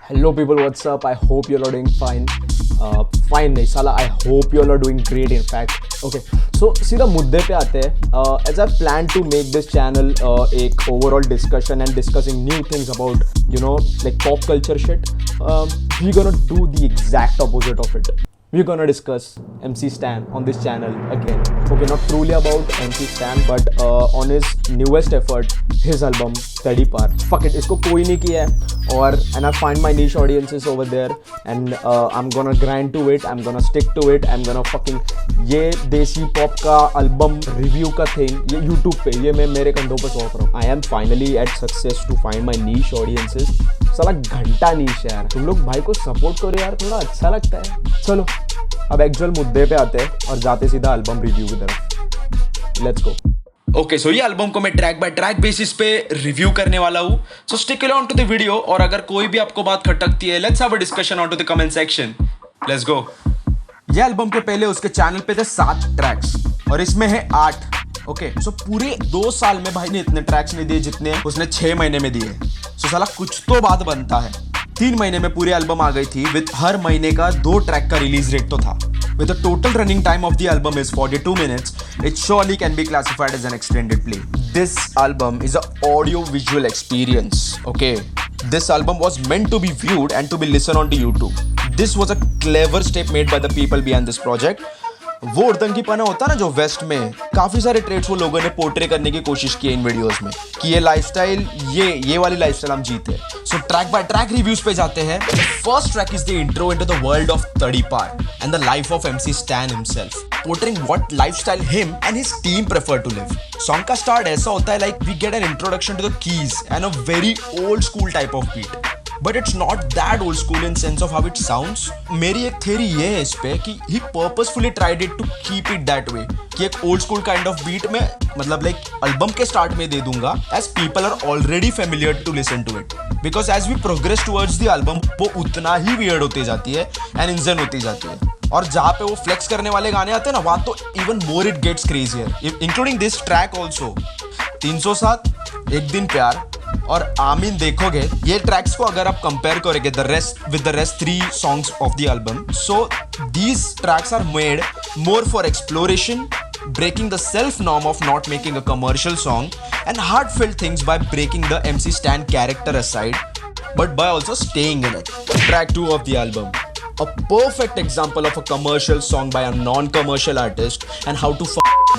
Hello people, what's up? I hope you all are doing fine. Fine नहीं साला, I hope you all are doing great in fact. Okay, so सीधा मुद्दे पे आते हैं. As I plan to make this channel एक overall discussion and discussing new things about like pop culture shit, we're gonna do the exact opposite of it. We're gonna discuss MC Stan on this channel again. Okay, not truly about MC Stan, but on his newest effort, his album Tadi Par. Fuck it, इसको कोई नहीं किया है और and I find my niche audiences over there and I'm gonna grind to it, I'm gonna stick to it, I'm gonna fucking ये desi pop का album review का thing ये यूट्यूब पे ये मैं मेरे कंधों पे सौंप रहा हूँ. I am finally at success to find my niche audiences. साला घंटा नीश है यार. तुम लोग भाई को सपोर्ट करो यार, थोड़ा अच्छा लगता है. चलो अब एक्चुअल मुद्दे पे आते हैं और जाते सीधा एल्बम रिव्यू की तरफ. Let's go. ओके, सो ये एल्बम को मैं ट्रैक बाय ट्रैक बेसिस पे रिव्यू करने वाला हूँ. So stick on to the video और अगर कोई भी आपको बात खटकती है, let's have a discussion on to the comment section. Let's go. ये एल्बम के पहले उसके चैनल पे थे 7 ट्रैक्स और इसमें है 8. ओके, सो पूरे 2 साल में भाई ने इतने ट्रैक्स नहीं दिए जितने उसने 6 महीने में दिए. सो साला कुछ तो बात बनता है. 3 महीने में पूरी एल्बम आ गई थी विद हर महीने का 2 ट्रैक का रिलीज रेट तो था. With the total running time of the album is 42 minutes, it surely can be classified as an extended play. This album is an audio-visual experience, okay? This album was meant to be viewed and to be listened on to YouTube. This was a clever step made by the people behind this project. वो उड़दंगीपना होता है ना जो waste में, काफी सारे trades वो लोगों ने पोर्ट्रे करने की कोशिश की इन वीडियोस में कि ये लाइफस्टाइल ये वाली लाइफस्टाइल हम जीते. So track by track reviews पे जाते हैं. The first track is the intro into the world of Tadipaar and the life of MC Stan himself, portraying what lifestyle him and his team prefer to live. Song का start ऐसा होता है like we get an introduction to the keys and a very old school type of beat. But it's not that old school in sense of how it sounds. मेरी एक theory ये है इस पे कि he purposefully tried it to keep it that way. कि एक old school kind of beat में मतलब like album के start में दे दूंगा as people are already familiar to listen to it. Because as we progress towards the album वो उतना ही weird होती जाती है and insane होती जाती है. और जहाँ पे वो flex करने वाले गाने आते हैं ना वहाँ तो even more it gets crazier. Including this track also. 307, एक दिन प्यार और आमीन देखोगे ये ट्रैक्स को अगर आप कंपेयर करोगे the rest 3 songs of the album, so these tracks are made more for exploration, breaking the self norm of not making a commercial song and heartfelt things by breaking the MC Stan character aside but by also staying in it. Track 2 of the album, a perfect example of a commercial song by a non-commercial artist and how to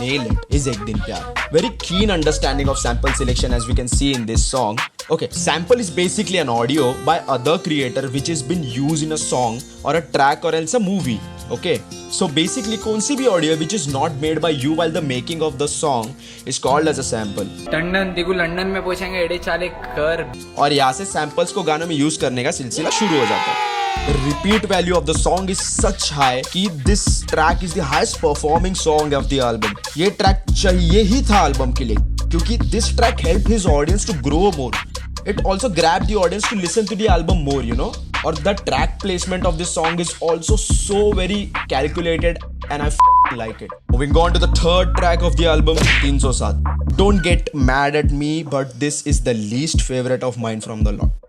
nail it is Ek Din Pyar. Very keen understanding of sample selection as we can see in this song. Okay, sample is basically an audio by other creator which has been used in a song or a track or else a movie. Okay, so basically कौन सी भी audio which is not made by you while the making of the song is called as a sample. Tandon Digu London में पूछेंगे एडे चाले कर. और यहाँ से samples को गानों में यूज करने का सिलसिला शुरू हो जाता है. The repeat value of the song is such high कि this track is the highest performing song of the album. ये track चाहिए ही था album के लिए क्योंकि this track helped his audience to grow more. It also grabbed the audience to listen to the album more, you know. और the track placement of this song is also so very calculated and I like it. Moving on to the third track of the album, 307. Don't get mad at me, but this is the least favorite of mine from the lot.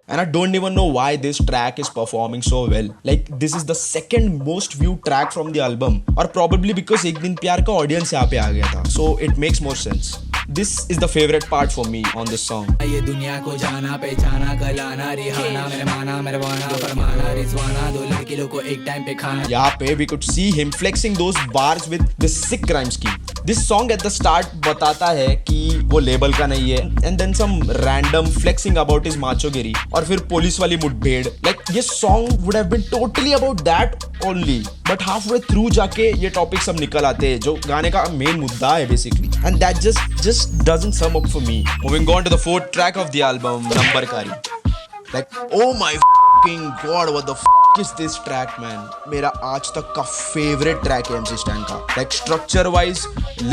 And I don't even know why this track is performing so well. Like this is the second most viewed track from the album, or probably because एक दिन प्यार का audience यहाँ पे आ गया था. So it makes more sense. This is the favorite part for me on this song. ये दुनिया को जाना पहचाना गलाना रिहाना मेरे माना मेरे वाना फरमाना रिजवाना दो लड़की लोग को एक टाइम पे खाना. यहाँ पे we could see him flexing those bars with this sick rhyme scheme. This song at the start बताता है कि वो लेबल का नहीं है and then some random flexing about his machoगिरी और फिर पुलिस वाली मुठभेड़. Like ये song would have been totally about that only, but halfway through जाके ये टॉपिक सब निकल आते हैं जो गाने का मेन मुद्दा है basically, and that just doesn't sum up for me. Moving on to the 4th track of the album, Nambarkari. Like oh my fucking god, what the is this track man. मेरा आज तक का favorite track है MC Stan का. Like structure wise,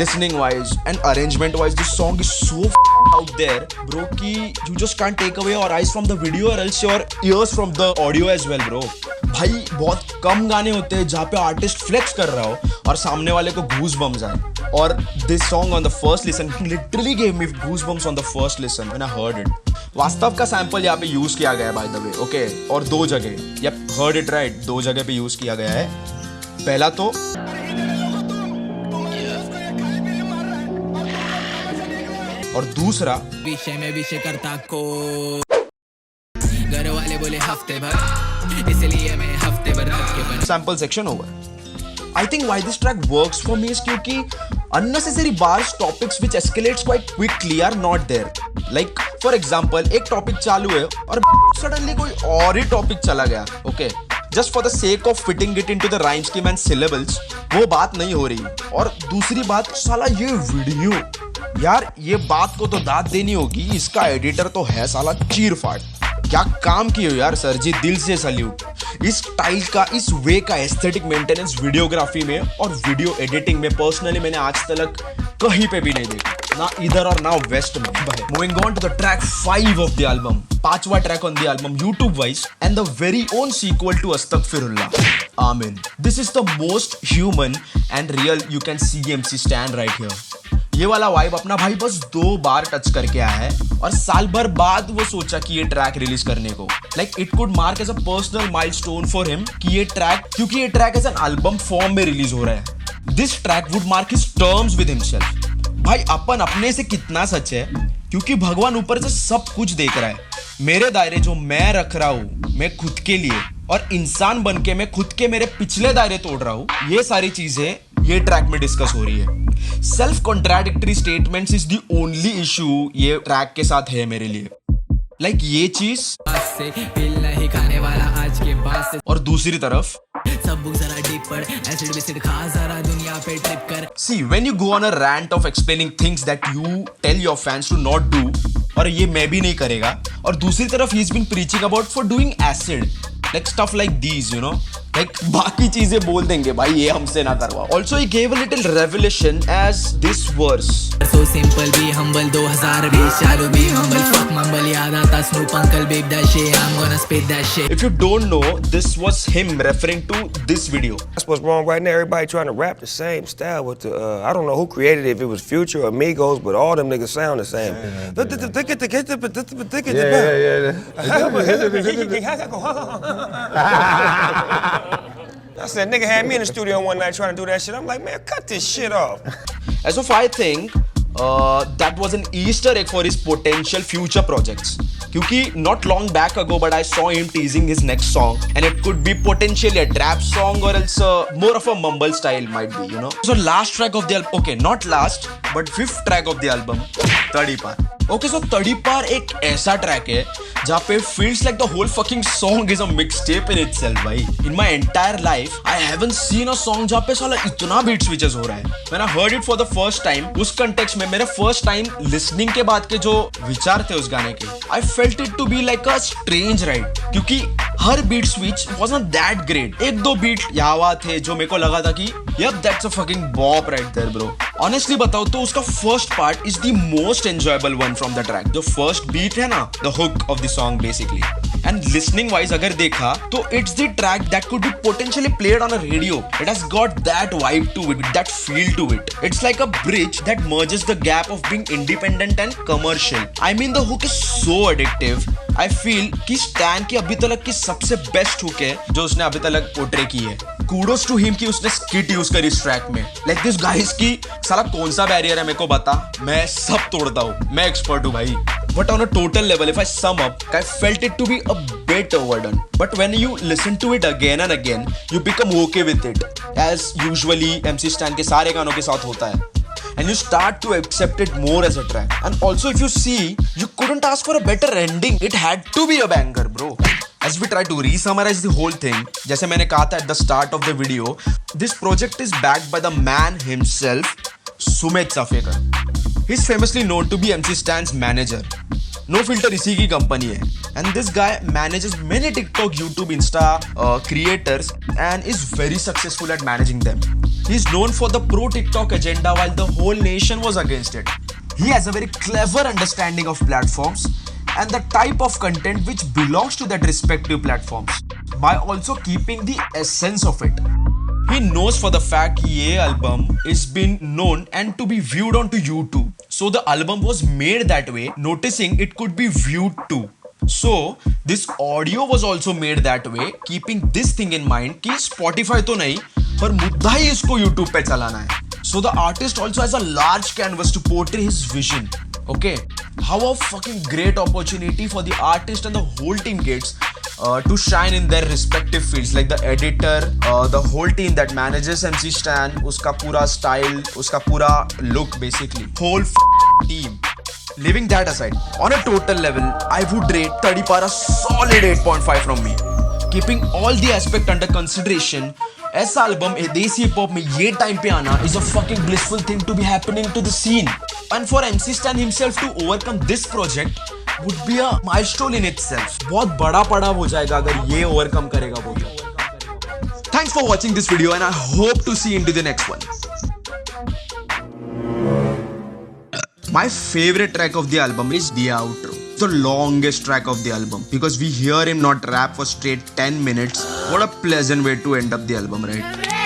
listening wise and arrangement wise this song is so out there bro कि you just can't take away your eyes from the video or else your ears from the audio as well bro. भाई बहुत कम गाने होते हैं जहाँ पे artist flex कर रहा हो और सामने वाले को गूज बम्स आए. और this song on the first listen literally gave me goose bumps on the first listen when I heard it. Vaastav का सैंपल यहाँ पे यूज किया गया है बाय द वे. ओके, और 2 जगह. यप, हर्ड इट राइट, 2 जगह पे यूज किया गया है. पहला तो और दूसरा विषय में विषय करता को घर वाले बोले हफ्ते भर, इसलिए मैं हफ्ते भर रख के बना. Sample section over. I think why this track works for me is क्योंकि unnecessary bars, topics which escalates quite quickly are not there. Like for example, एक टॉपिक चालू है और suddenly कोई और ही टॉपिक चला गया. Okay, just for the sake of fitting it into the rhyme scheme and syllables, वो बात नहीं हो रही. और दूसरी बात, साला ये वीडियो यार, ये बात को तो दाद देनी होगी, इसका एडिटर तो है साला चीर फाड़. क्या काम किए हो यार सर जी, दिल से सल्यूट. इस स्टाइल का, इस वे का एस्थेटिक मेंटेनेंस वीडियोग्राफी में और वीडियो एडिटिंग में पर्सनली मैंने आज तक कहीं पे भी नहीं देखा, ना इधर और ना वेस्ट में. Moving on to the track 5 of the album, 5वां track on the album YouTube wise and the very own sequel to Astaghfirullah. आमीन. This is the most human and real you can see MC Stan right here. ये वाला vibe अपना भाई बस 2 बार touch करके आया है और साल भर बाद वो सोचा कि ये ट्रैक रिलीज करने को. Like it could mark as a personal milestone for him कि ये ट्रैक, क्योंकि ये track as an album form में रिलीज हो रहा है. This track would mark his terms with himself. भाई अपन अपने से कितना सच है, क्योंकि भगवान ऊपर से सब कुछ देख रहा है. मेरे दायरे जो मैं रख रहा हूँ मैं खुद के लिए, और इंसान बन के मैं खुद के मेरे पिछले दायरे तोड़ रहा हूँ. ये सारी चीजें ये ट्रैक में डिस्कस हो रही है. Self contradictory statements is the only issue ये ट्रैक के साथ है मेरे लिए. लाइक ये चीज से पिल नहीं खाने वाला आज के बाद से. और दूसरी तरफ सब बुक जरा डीप पर एसिड विसिड खा, जरा दुनिया पे ट्रिप कर. see when you go on a rant of explaining things that you tell your fans to not do, और ये मैं भी नहीं करेगा. और दूसरी तरफ he's been preaching about for doing acid, like stuff like these, you know, like बाकी चीजें बोल देंगे भाई, ये हमसे ना करवा. Also he gave a little revelation as this verse. So simple be humble, 2000 भी शालू भी humble, fuck mumble, याद आता Snoop Uncle, big that shit, I'm gonna spit that shit. If you don't know, this was him referring to this video. That's what's wrong right now. Everybody trying to rap the same style with the. I don't know who created it, if it was Future or Migos, but all them niggas sound the same. I said, nigga had me in the studio one night trying to do that shit. I'm like, man, cut this shit off. As of I think that was an Easter egg for his potential future projects. क्योंकि not long back ago, but I saw him teasing his next song, and it could be potentially a trap song or else more of a mumble style might be, you know. So last track of the album, okay, not last, but 5th track of the album, Tadipar. Okay, so Tadipar एक ऐसा track है जहाँ पे feels like the whole fucking song is a mixtape in itself, भाई. In my entire life, I haven't seen a song जहाँ पे साला इतना beat switches हो रहा है. When I heard it for the first time, उस context में मेरे first time listening के बाद के जो विचार थे उस गाने के, I felt it to be like a strange ride. क्योंकि हर beat switch wasn't that great. 1-2 beat यावा थे जो मेरे को लगा था कि yep, that's a fucking bop right there, bro. Honestly बताओ तो उसका first part is the most enjoyable one from the track. जो first beat है ना, the hook of the song basically. And listening wise अगर देखा तो it's the track that could be potentially played on a radio. It has got that vibe to it, that feel to it. It's like a bridge that merges the gap of being independent and commercial. I mean the hook is so addictive. I feel कि Stan की अभी तक की सबसे best hook है जो उसने अभी तक पोर्ट्रे की है. Kudos to him कि उसने skit यूज करी इस ट्रैक में. Like this guys की साला कौन सा बैरियर है मेरे को बता, मैं सब तोड़ता हूँ, मैं एक्सपर्ट हूँ भाई. But on a total level, if I sum up, I felt it to be a bit overdone. But when you listen to it again and again, you become okay with it. As usually MC Stan के सारे गानों के साथ होता है. And you start to accept it more as a track. And also if you see, you couldn't ask for a better ending. It had to be a banger, bro. As we try to re-summarize the whole thing, जैसे मैंने कहा था at the start of the video, this project is backed by the man himself, Sumit Safekar. He's famously known to be MC Stan's manager. No Filter इसी की company है. And this guy manages many TikTok, YouTube, Insta creators and is very successful at managing them. He's known for the pro TikTok agenda while the whole nation was against it. He has a very clever understanding of platforms and the type of content which belongs to that respective platforms. by also keeping the essence of it. He knows for the fact ये album is been known and to be viewed onto YouTube. So the album was made that way, noticing it could be viewed too. So this audio was also made that way, keeping this thing in mind कि Spotify तो नहीं पर मुद्दा ही इसको YouTube पे चलाना है. So the artist also has a large canvas to portray his vision. Okay, how a fucking great opportunity for the artist and the whole team gets to shine in their respective fields, like the editor, the whole team that manages MC Stan, uska pura style, uska pura look, basically whole team. Leaving that aside, on a total level, I would rate Tadi Para solid 8.5 from me. Keeping all the aspect under consideration, ऐसा album देसी hip hop में ये time पे आना is a fucking blissful thing to be happening to the scene. And for MC Stan himself to overcome this project would be a milestone in itself. बहुत बड़ा पड़ाव हो जाएगा अगर ये overcome करेगा वो. Thanks for watching this video and I hope to see you into the next one. My favorite track of the album is the outro. The longest track of the album because we hear him not rap for straight 10 minutes. What a pleasant way to end up the album, right?